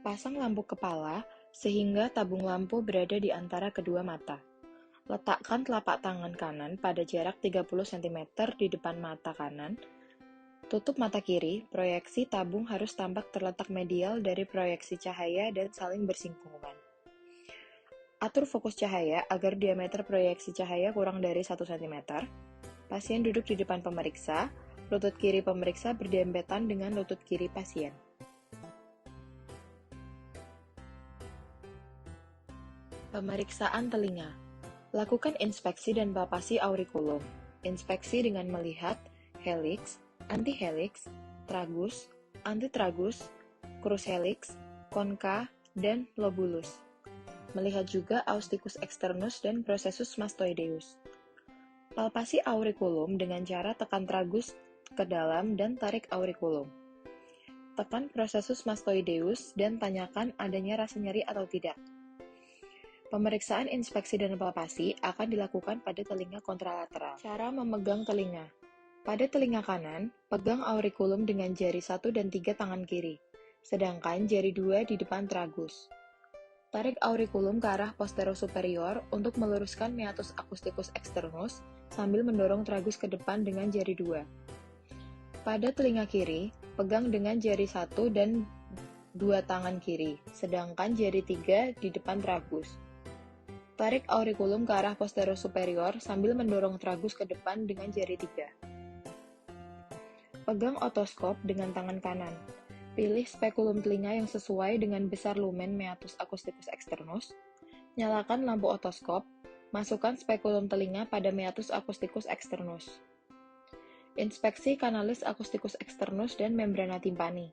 Pasang lampu kepala sehingga tabung lampu berada di antara kedua mata. Letakkan telapak tangan kanan pada jarak 30 cm di depan mata kanan. Tutup mata kiri, proyeksi tabung harus tampak terletak medial dari proyeksi cahaya dan saling bersinggungan. Atur fokus cahaya agar diameter proyeksi cahaya kurang dari 1 cm. Pasien duduk di depan pemeriksa, lutut kiri pemeriksa berdempetan dengan lutut kiri pasien. Pemeriksaan telinga. Lakukan inspeksi dan palpasi aurikulum. Inspeksi dengan melihat helix, antihelix, tragus, antitragus, crus helix, konka, dan lobulus. Melihat juga ausculus externus dan processus mastoideus. Palpasi aurikulum dengan cara tekan tragus ke dalam dan tarik aurikulum. Tekan processus mastoideus dan tanyakan adanya rasa nyeri atau tidak. Pemeriksaan inspeksi dan palpasi akan dilakukan pada telinga kontralateral. Cara memegang telinga. Pada telinga kanan, pegang aurikulum dengan jari 1 dan 3 tangan kiri, sedangkan jari 2 di depan tragus. Tarik aurikulum ke arah posterosuperior untuk meluruskan meatus acousticus externus sambil mendorong tragus ke depan dengan jari 2. Pada telinga kiri, pegang dengan jari 1 dan 2 tangan kiri, sedangkan jari 3 di depan tragus. Tarik aurikulum ke arah posterosuperior sambil mendorong tragus ke depan dengan jari 3. Pegang otoskop dengan tangan kanan. Pilih spekulum telinga yang sesuai dengan besar lumen meatus acousticus externus. Nyalakan lampu otoskop. Masukkan spekulum telinga pada meatus acousticus externus. Inspeksi kanalis acousticus externus dan membrana timpani.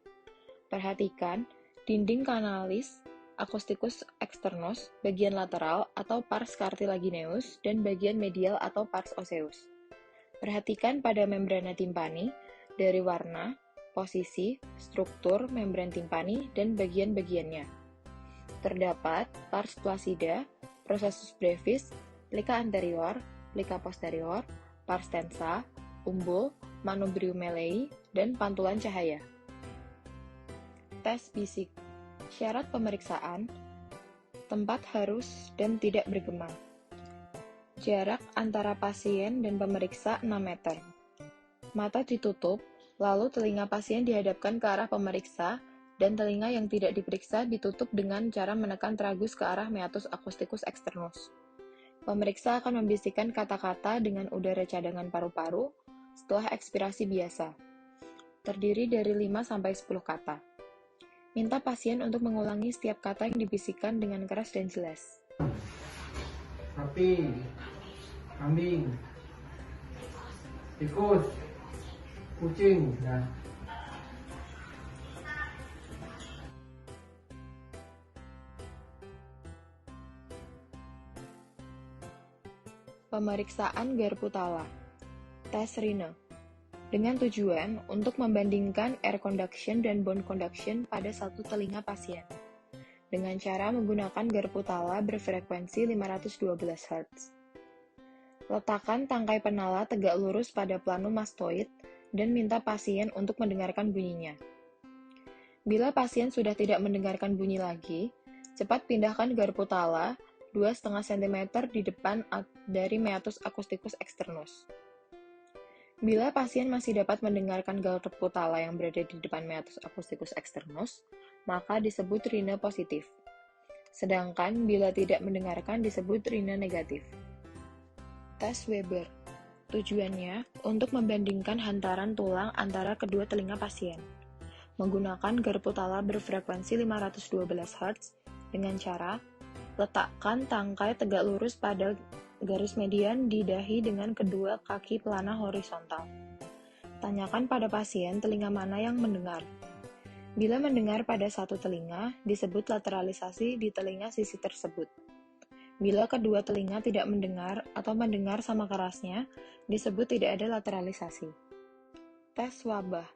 Perhatikan dinding kanalis acousticus externus, bagian lateral atau pars cartilagineus, dan bagian medial atau pars osseus. Perhatikan pada membrana timpani dari warna, posisi, struktur membran timpani, dan bagian-bagiannya. Terdapat pars flaccida, processus brevis, plica anterior, plica posterior, pars tensa, umbul, manubrium mellei, dan pantulan cahaya. Tes bisik. Syarat pemeriksaan, tempat harus dan tidak bergema. Jarak antara pasien dan pemeriksa 6 meter. Mata ditutup, lalu telinga pasien dihadapkan ke arah pemeriksa dan telinga yang tidak diperiksa ditutup dengan cara menekan tragus ke arah meatus acousticus externus. Pemeriksa akan membisikkan kata-kata dengan udara cadangan paru-paru setelah ekspirasi biasa. Terdiri dari 5-10 kata. Minta pasien untuk mengulangi setiap kata yang dibisikkan dengan keras dan jelas. Sapi, kambing, tikus, kucing, dan Pemeriksaan garpu tala. Tes Rine. Dengan tujuan untuk membandingkan air conduction dan bone conduction pada satu telinga pasien, dengan cara menggunakan garpu tala berfrekuensi 512 Hz. Letakkan tangkai penala tegak lurus pada plano mastoid dan minta pasien untuk mendengarkan bunyinya. Bila pasien sudah tidak mendengarkan bunyi lagi, cepat pindahkan garpu tala 2,5 cm di depan dari meatus acousticus externus. Bila pasien masih dapat mendengarkan garpu tala yang berada di depan meatus acousticus externus, maka disebut rine positif. Sedangkan bila tidak mendengarkan disebut rine negatif. Tes Weber. Tujuannya untuk membandingkan hantaran tulang antara kedua telinga pasien. Menggunakan garpu tala berfrekuensi 512 Hz dengan cara letakkan tangkai tegak lurus pada garis median di dahi dengan kedua kaki pelana horizontal. Tanyakan pada pasien telinga mana yang mendengar. Bila mendengar pada satu telinga, disebut lateralisasi di telinga sisi tersebut. Bila kedua telinga tidak mendengar atau mendengar sama kerasnya, disebut tidak ada lateralisasi. Tes wabah.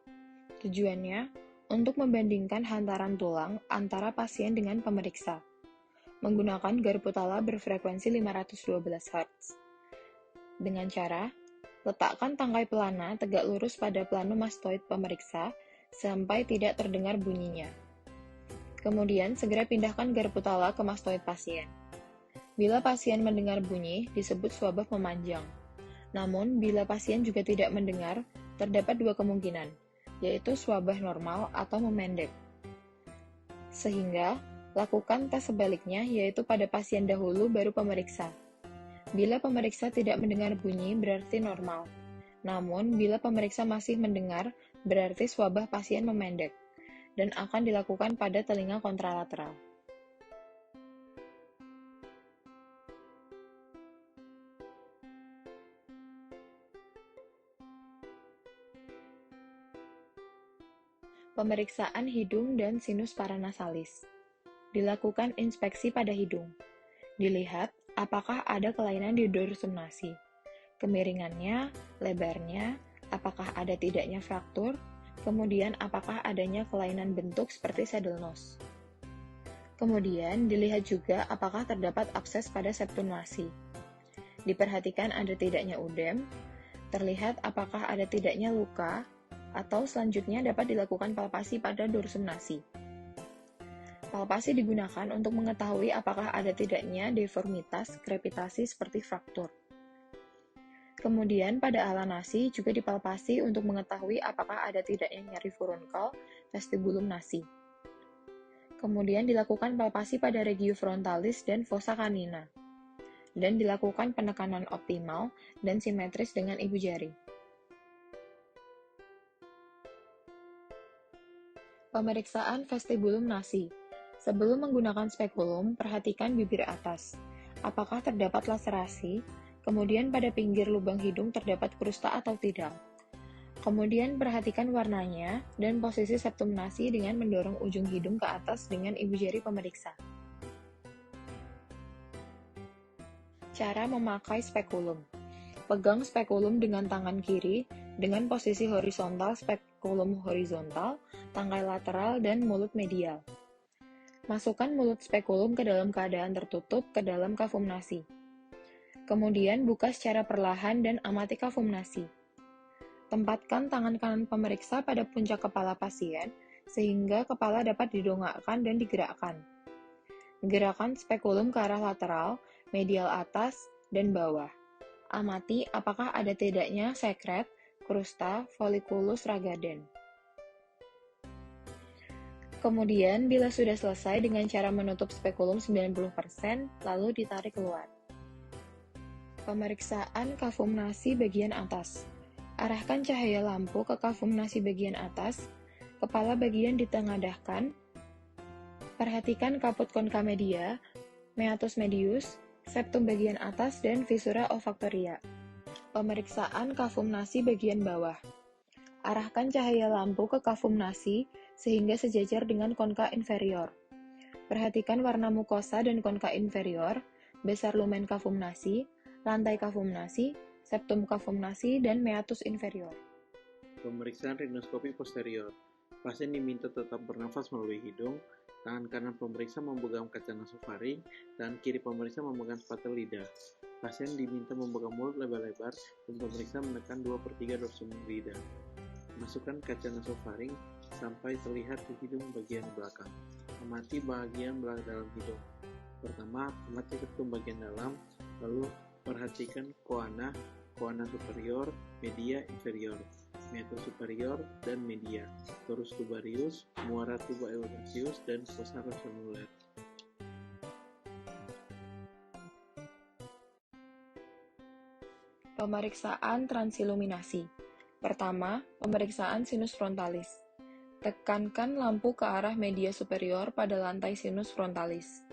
Tujuannya untuk membandingkan hantaran tulang antara pasien dengan pemeriksa. Menggunakan garpu tala berfrekuensi 512 Hz. Dengan cara, letakkan tangkai pelana tegak lurus pada plano mastoid pemeriksa sampai tidak terdengar bunyinya. Kemudian, segera pindahkan garpu tala ke mastoid pasien. Bila pasien mendengar bunyi, disebut swabah memanjang. Namun, bila pasien juga tidak mendengar, terdapat dua kemungkinan, yaitu swabah normal atau memendek. Sehingga, lakukan tes sebaliknya, yaitu pada pasien dahulu baru pemeriksa. Bila pemeriksa tidak mendengar bunyi, berarti normal. Namun, bila pemeriksa masih mendengar, berarti swabah pasien memendek, dan akan dilakukan pada telinga kontralateral. Pemeriksaan hidung dan sinus paranasalis. Dilakukan inspeksi pada hidung. Dilihat apakah ada kelainan di dorsum nasi, kemiringannya, lebarnya, apakah ada tidaknya fraktur, kemudian apakah adanya kelainan bentuk seperti saddle nose. Kemudian dilihat juga apakah terdapat abses pada septum nasi. Diperhatikan ada tidaknya udem, terlihat apakah ada tidaknya luka, atau selanjutnya dapat dilakukan palpasi pada dorsum nasi. Palpasi digunakan untuk mengetahui apakah ada tidaknya deformitas krepitasi seperti fraktur. Kemudian pada ala nasi juga dipalpasi untuk mengetahui apakah ada tidaknya nyeri furunkel vestibulum nasi. Kemudian dilakukan palpasi pada regio frontalis dan fossa canina. Dan dilakukan penekanan optimal dan simetris dengan ibu jari. Pemeriksaan vestibulum nasi. Sebelum menggunakan spekulum, perhatikan bibir atas. Apakah terdapat laserasi? Kemudian pada pinggir lubang hidung terdapat krusta atau tidak. Kemudian perhatikan warnanya dan posisi septum nasi dengan mendorong ujung hidung ke atas dengan ibu jari pemeriksa. Cara memakai spekulum. Pegang spekulum dengan tangan kiri dengan posisi horizontal spekulum horizontal, tangkai lateral, dan mulut medial. Masukkan mulut spekulum ke dalam keadaan tertutup ke dalam kafum nasi. Kemudian buka secara perlahan dan amati kafum nasi. Tempatkan tangan kanan pemeriksa pada puncak kepala pasien sehingga kepala dapat didongakkan dan digerakkan. Gerakan spekulum ke arah lateral, medial atas, dan bawah. Amati apakah ada tidaknya sekret, krusta, folliculus ragaden. Kemudian, bila sudah selesai dengan cara menutup spekulum 90%, lalu ditarik keluar. Pemeriksaan kafum nasi bagian atas. Arahkan cahaya lampu ke kafum nasi bagian atas, kepala bagian ditengadahkan. Perhatikan kaput konka media, meatus medius, septum bagian atas, dan visura olfaktoria. Pemeriksaan kafum nasi bagian bawah. Arahkan cahaya lampu ke kafum nasi sehingga sejajar dengan konka inferior. Perhatikan warna mukosa dan konka inferior, besar lumen kafum nasi, lantai kafum nasi, septum kafum nasi, dan meatus inferior. Pemeriksaan rinoskopi posterior. Pasien diminta tetap bernafas melalui hidung, tangan kanan pemeriksa memegang kaca nasofaring, tangan kiri pemeriksa memegang spatel lidah. Pasien diminta membuka mulut lebar-lebar dan pemeriksa menekan 2/3 dorsum lidah. Masukkan kaca nasofaring sampai terlihat di hidung bagian belakang. Amati bagian belakang dalam hidung. Pertama, amati septum bagian dalam, lalu perhatikan koana superior, media inferior, meatus superior dan media, torus tubarius, muara tuba eulogasius, dan fossa rasonular. Pemeriksaan transiluminasi. Pertama, pemeriksaan sinus frontalis. Tekankan lampu ke arah media superior pada lantai sinus frontalis.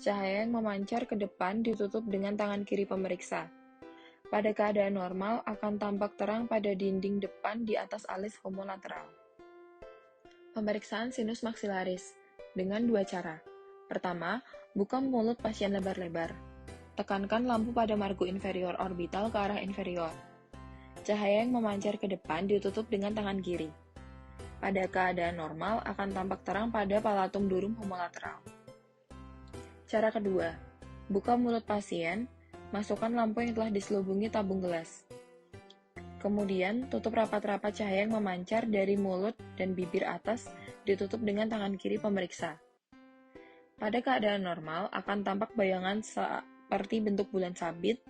Cahaya yang memancar ke depan ditutup dengan tangan kiri pemeriksa. Pada keadaan normal akan tampak terang pada dinding depan di atas alis homolateral. Pemeriksaan sinus maksilaris dengan dua cara. Pertama, buka mulut pasien lebar-lebar. Tekankan lampu pada margo inferior orbital ke arah inferior. Cahaya yang memancar ke depan ditutup dengan tangan kiri. Pada keadaan normal akan tampak terang pada palatum durum homolateral. Cara kedua, buka mulut pasien, masukkan lampu yang telah diselubungi tabung gelas. Kemudian, tutup rapat-rapat cahaya yang memancar dari mulut dan bibir atas ditutup dengan tangan kiri pemeriksa. Pada keadaan normal akan tampak bayangan seperti bentuk bulan sabit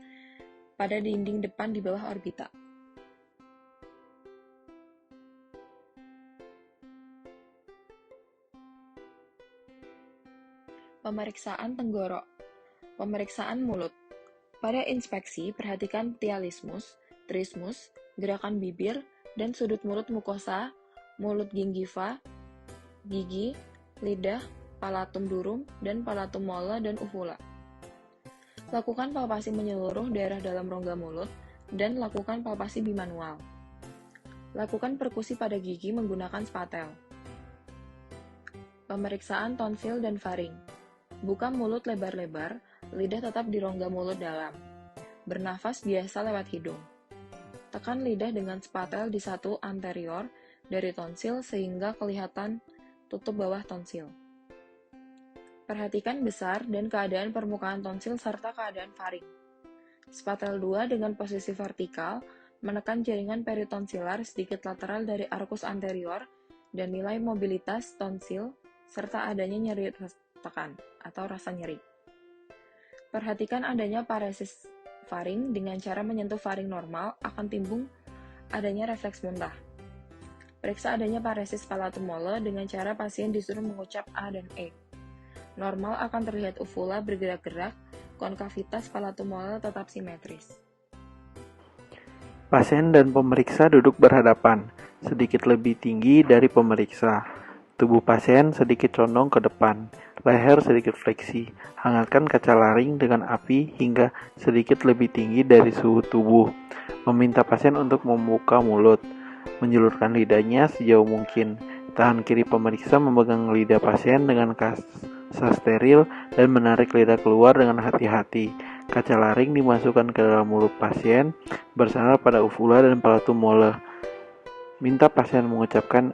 pada dinding depan di bawah orbita. Pemeriksaan tenggorok. Pemeriksaan mulut. Pada inspeksi, perhatikan tialismus, trismus, gerakan bibir, dan sudut mulut mukosa, mulut gingiva, gigi, lidah, palatum durum, dan palatum mola dan uvula. Lakukan palpasi menyeluruh daerah dalam rongga mulut, dan lakukan palpasi bimanual. Lakukan perkusi pada gigi menggunakan spatel. Pemeriksaan tonsil dan faring. Buka mulut lebar-lebar, lidah tetap di rongga mulut dalam. Bernafas biasa lewat hidung. Tekan lidah dengan spatel di satu anterior dari tonsil sehingga kelihatan tutup bawah tonsil. Perhatikan besar dan keadaan permukaan tonsil serta keadaan faring. Spatel 2 dengan posisi vertikal menekan jaringan peritonsilar sedikit lateral dari arkus anterior dan nilai mobilitas tonsil serta adanya nyeri tekan atau rasa nyeri. Perhatikan adanya paresis faring dengan cara menyentuh faring normal akan timbul adanya refleks muntah. Periksa adanya paresis palatum mola dengan cara pasien disuruh mengucap A dan E. Normal akan terlihat uvula bergerak-gerak, konkavitas palatum mola tetap simetris. Pasien dan pemeriksa duduk berhadapan, sedikit lebih tinggi dari pemeriksa. Tubuh pasien sedikit condong ke depan, leher sedikit fleksi. Hangatkan kaca laring dengan api hingga sedikit lebih tinggi dari suhu tubuh. Meminta pasien untuk membuka mulut, menjulurkan lidahnya sejauh mungkin. Tangan kiri pemeriksa memegang lidah pasien dengan kasa steril dan menarik lidah keluar dengan hati-hati. Kaca laring dimasukkan ke dalam mulut pasien, bersandar pada uvula dan palatum mola. Minta pasien mengucapkan